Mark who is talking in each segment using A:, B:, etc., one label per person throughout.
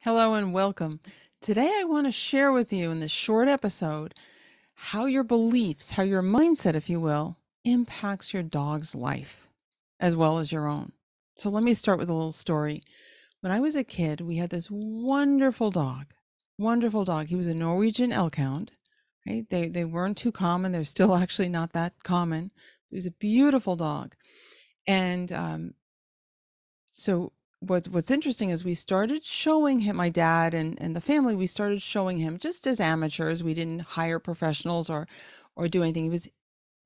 A: Hello and welcome. Today, I want to share with you in this short episode how your beliefs, how your mindset, if you will, impacts your dog's life as well as your own. So, let me start with a little story. When I was a kid, we had this wonderful dog. Wonderful dog. He was a Norwegian elkhound. Right? They weren't too common. They're still actually not that common. He was a beautiful dog. And so what's interesting is we started showing him, my dad and the family, we started showing him just as amateurs. We didn't hire professionals or do anything. He was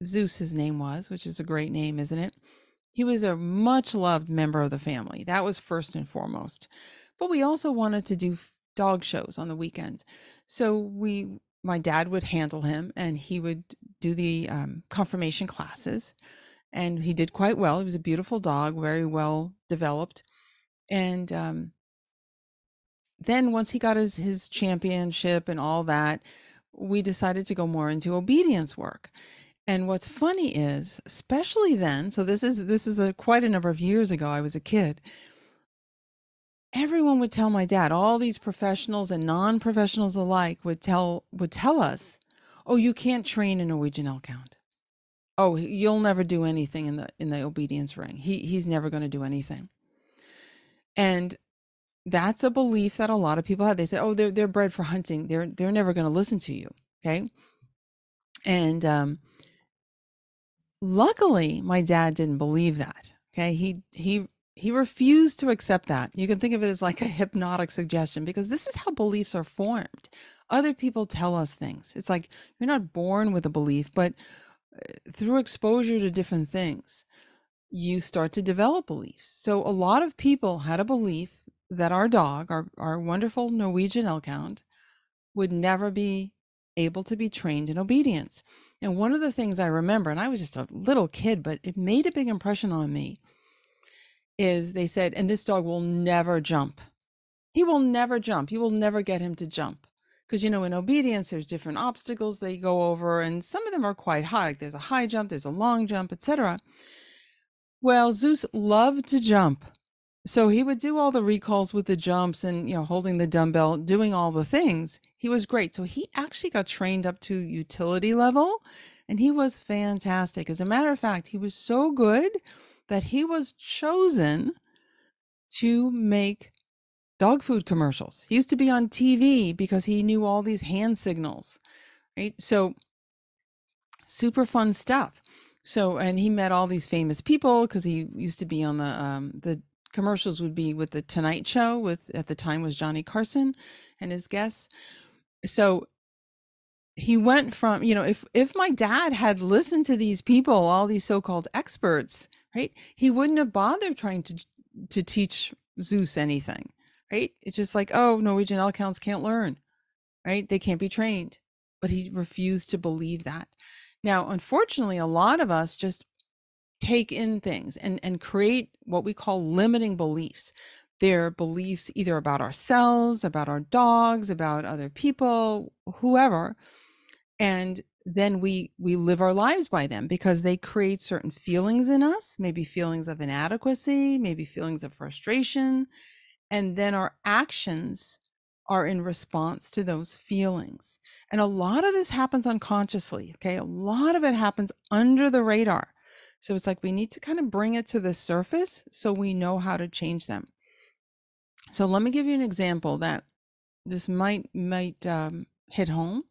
A: Zeus, his name was, which is a great name, isn't it? He was a much loved member of the family. That was first and foremost. But we also wanted to do dog shows on the weekend. So my dad would handle him and he would do the confirmation classes. And he did quite well. He was a beautiful dog, very well developed. And then once he got his championship and all that, we decided to go more into obedience work. And what's funny is, especially then, so this is quite a number of years ago, I was a kid. Everyone would tell my dad, all these professionals and non-professionals alike would tell us, "Oh, you can't train a Norwegian elkhound. Oh, you'll never do anything in the obedience ring. He's never going to do anything." And that's a belief that a lot of people have. They say, "Oh, they're bred for hunting. They're never going to listen to you." Okay. And luckily, my dad didn't believe that. Okay. He refused to accept that. You can think of it as like a hypnotic suggestion, because this is how beliefs are formed. Other people tell us things. It's like you're not born with a belief, but through exposure to different things, you start to develop beliefs. So a lot of people had a belief that our dog, our wonderful Norwegian elkhound, would never be able to be trained in obedience. And one of the things I remember, and I was just a little kid, but it made a big impression on me, is they said, "And this dog will never jump. He will never jump. You will never get him to jump." Because, in obedience, there's different obstacles they go over, and some of them are quite high. Like there's a high jump, there's a long jump, etc. Well, Zeus loved to jump. So he would do all the recalls with the jumps and, holding the dumbbell, doing all the things. He was great. So he actually got trained up to utility level and he was fantastic. As a matter of fact, he was so good that he was chosen to make dog food commercials. He used to be on TV because he knew all these hand signals, right? So super fun stuff. So, and he met all these famous people because he used to be on the commercials would be with the Tonight Show with, at the time, was Johnny Carson and his guests. So he went from, if my dad had listened to these people, all these so-called experts, right, he wouldn't have bothered trying to teach Zeus anything, right? It's just like, oh, Norwegian elkhounds can't learn, right? They can't be trained. But he refused to believe that. Now, unfortunately, a lot of us just take in things and create what we call limiting beliefs. They're beliefs either about ourselves, about our dogs, about other people, whoever. And then we live our lives by them because they create certain feelings in us, maybe feelings of inadequacy, maybe feelings of frustration. And then our actions are in response to those feelings. And a lot of this happens unconsciously. Okay. A lot of it happens under the radar. So it's like we need to kind of bring it to the surface so we know how to change them. So let me give you an example that this might hit home.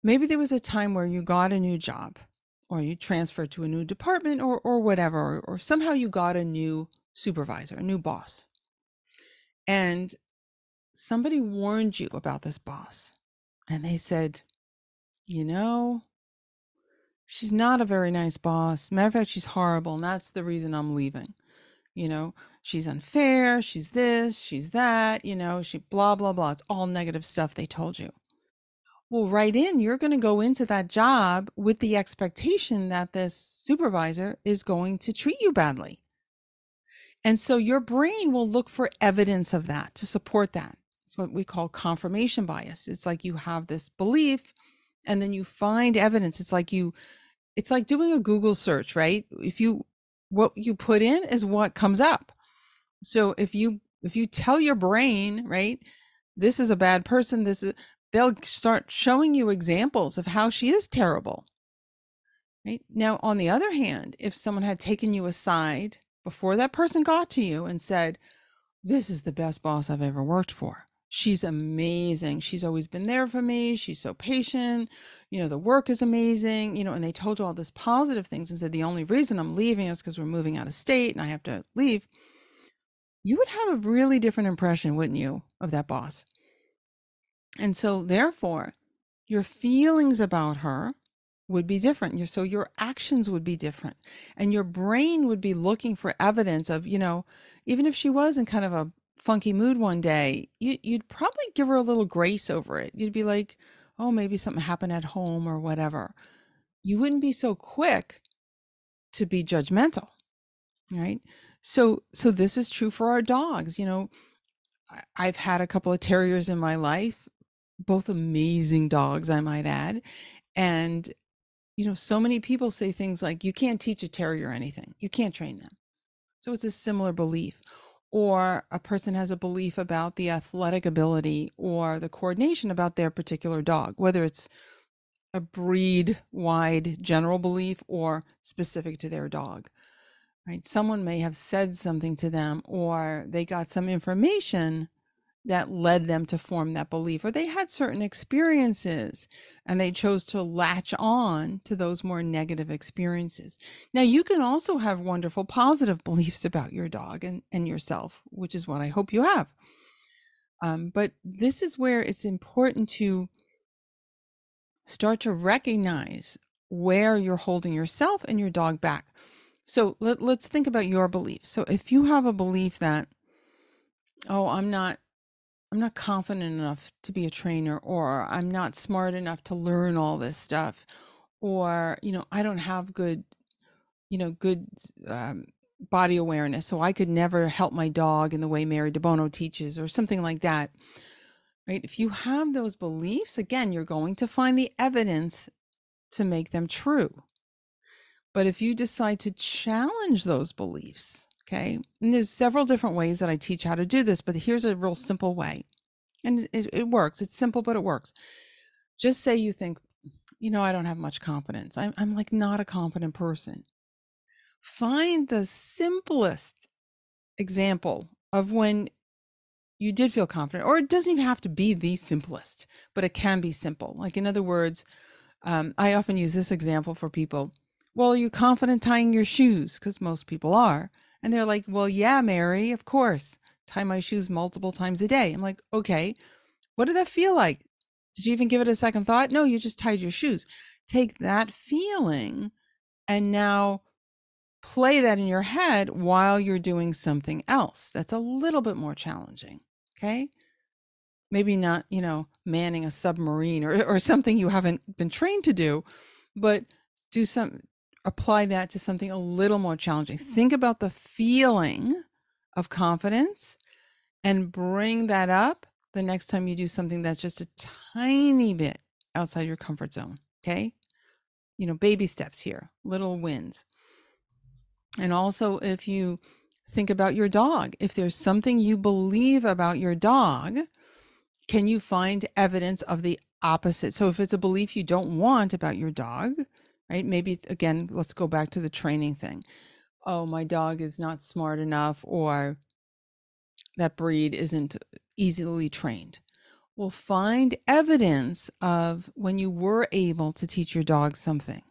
A: Maybe there was a time where you got a new job or you transferred to a new department or whatever, or somehow you got a new supervisor, a new boss. And somebody warned you about this boss. And they said, she's not a very nice boss. Matter of fact, she's horrible. And that's the reason I'm leaving. She's unfair. She's this, she's that, she blah, blah, blah. It's all negative stuff they told you. Well, you're going to go into that job with the expectation that this supervisor is going to treat you badly. And so your brain will look for evidence of that to support that. It's what we call confirmation bias. It's like you have this belief and then you find evidence. It's like doing a Google search, right? What you put in is what comes up. So if you If you tell your brain, right, this is a bad person, they'll start showing you examples of how she is terrible. Right? Now, on the other hand, if someone had taken you aside before that person got to you and said, this is the best boss I've ever worked for. She's amazing. She's always been there for me. She's so patient. The work is amazing, and they told you all this positive things and said, the only reason I'm leaving is because we're moving out of state and I have to leave. You would have a really different impression, wouldn't you, of that boss? And so therefore, your feelings about her would be different. So your actions would be different. And your brain would be looking for evidence of, even if she was in kind of a funky mood one day, you'd probably give her a little grace over it. You'd be like, oh, maybe something happened at home or whatever. You wouldn't be so quick to be judgmental, right? So this is true for our dogs. I've had a couple of terriers in my life, both amazing dogs, I might add. And, so many people say things like, you can't teach a terrier anything. You can't train them. So it's a similar belief. Or a person has a belief about the athletic ability or the coordination about their particular dog, whether it's a breed-wide general belief or specific to their dog, right? Someone may have said something to them, or they got some information that led them to form that belief, or they had certain experiences and they chose to latch on to those more negative experiences. Now, you can also have wonderful positive beliefs about your dog and yourself, which is what I hope you have. But this is where it's important to start to recognize where you're holding yourself and your dog back. So let's think about your beliefs. So if you have a belief that, oh, I'm not confident enough to be a trainer, or I'm not smart enough to learn all this stuff, or, I don't have good body awareness, so I could never help my dog in the way Mary DeBono teaches, or something like that, right? If you have those beliefs, again, you're going to find the evidence to make them true. But if you decide to challenge those beliefs, okay, and there's several different ways that I teach how to do this, but here's a real simple way. And it works. It's simple, but it works. Just say you think, I don't have much confidence. I'm like not a confident person. Find the simplest example of when you did feel confident, or it doesn't even have to be the simplest, but it can be simple. Like, in other words, I often use this example for people. Well, are you confident tying your shoes? Because most people are. And they're like, well, yeah, Mary, of course. Tie my shoes multiple times a day. I'm like, okay, what did that feel like? Did you even give it a second thought? No, you just tied your shoes. Take that feeling and now play that in your head while you're doing something else. That's a little bit more challenging. Okay. Maybe not, manning a submarine or something you haven't been trained to do, but apply that to something a little more challenging. Think about the feeling of confidence and bring that up the next time you do something that's just a tiny bit outside your comfort zone. Okay. Baby steps here, little wins. And also, if you think about your dog, if there's something you believe about your dog, can you find evidence of the opposite? So if it's a belief you don't want about your dog, right? Maybe, again, let's go back to the training thing. Oh, my dog is not smart enough, or that breed isn't easily trained. Well, find evidence of when you were able to teach your dog something.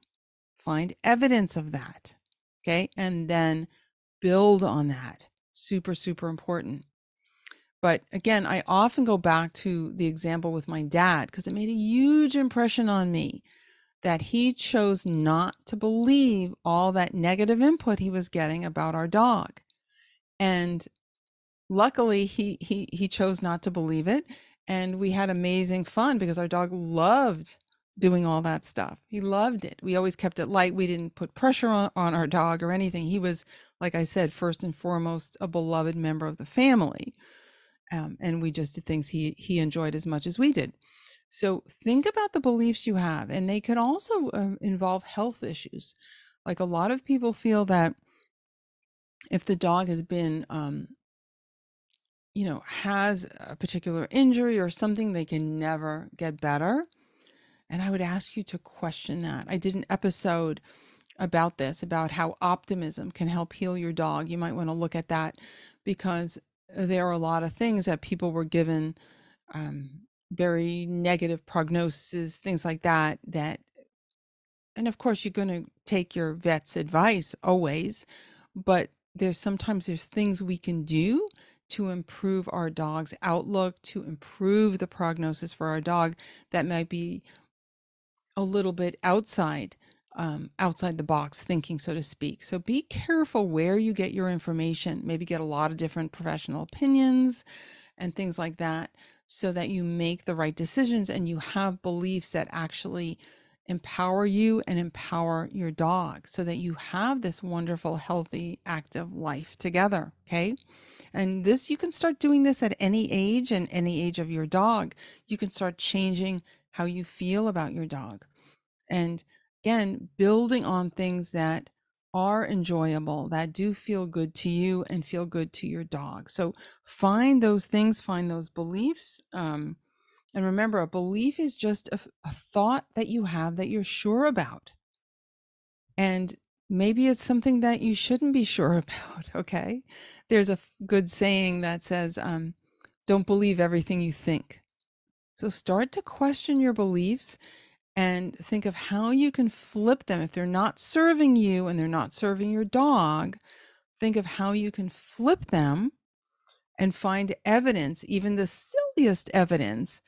A: Find evidence of that. Okay. And then build on that. Super, super important. But again, I often go back to the example with my dad because it made a huge impression on me that he chose not to believe all that negative input he was getting about our dog. And luckily, he chose not to believe it. And we had amazing fun because our dog loved doing all that stuff. He loved it. We always kept it light. We didn't put pressure on our dog or anything. He was, like I said, first and foremost, a beloved member of the family. And we just did things he enjoyed as much as we did. So think about the beliefs you have, and they could also involve health issues. Like, a lot of people feel that if the dog has been has a particular injury or something, they can never get better. And I would ask you to question that. I did an episode about this, about how optimism can help heal your dog. You might want to look at that, because there are a lot of things that people were given, um, very negative prognosis, things like that, and of course you're going to take your vet's advice always, but there's things we can do to improve our dog's outlook, to improve the prognosis for our dog, that might be a little bit outside the box thinking, so to speak. So be careful where you get your information. Maybe get a lot of different professional opinions and things like that, so that you make the right decisions and you have beliefs that actually empower you and empower your dog, so that you have this wonderful, healthy, active life together. Okay. And this, you can start doing this at any age and any age of your dog. You can start changing how you feel about your dog. And again, building on things that are enjoyable, that do feel good to you and feel good to your dog. So find those things, find those beliefs. And remember, a belief is just a thought that you have that you're sure about. And maybe it's something that you shouldn't be sure about. Okay. There's a good saying that says, don't believe everything you think. So start to question your beliefs and think of how you can flip them. If they're not serving you and they're not serving your dog, think of how you can flip them and find evidence, even the silliest evidence,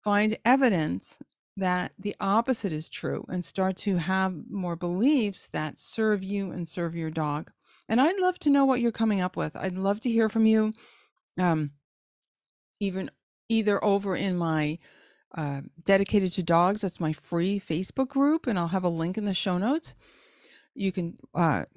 A: find evidence that the opposite is true, and start to have more beliefs that serve you and serve your dog. And I'd love to know what you're coming up with. I'd love to hear from you, um, even either over in my dedicated to dogs. That's my free Facebook group, and I'll have a link in the show notes. You can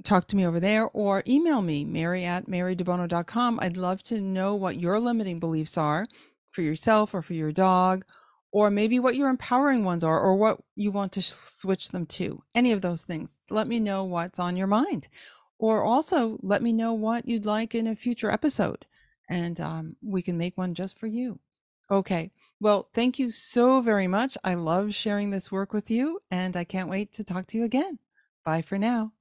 A: talk to me over there, or email me, mary@marydebono.com. I'd love to know what your limiting beliefs are for yourself or for your dog, or maybe what your empowering ones are, or what you want to switch them to. Any of those things. Let me know what's on your mind. Or also let me know what you'd like in a future episode, and we can make one just for you. Okay. Well, thank you so very much. I love sharing this work with you, and I can't wait to talk to you again. Bye for now.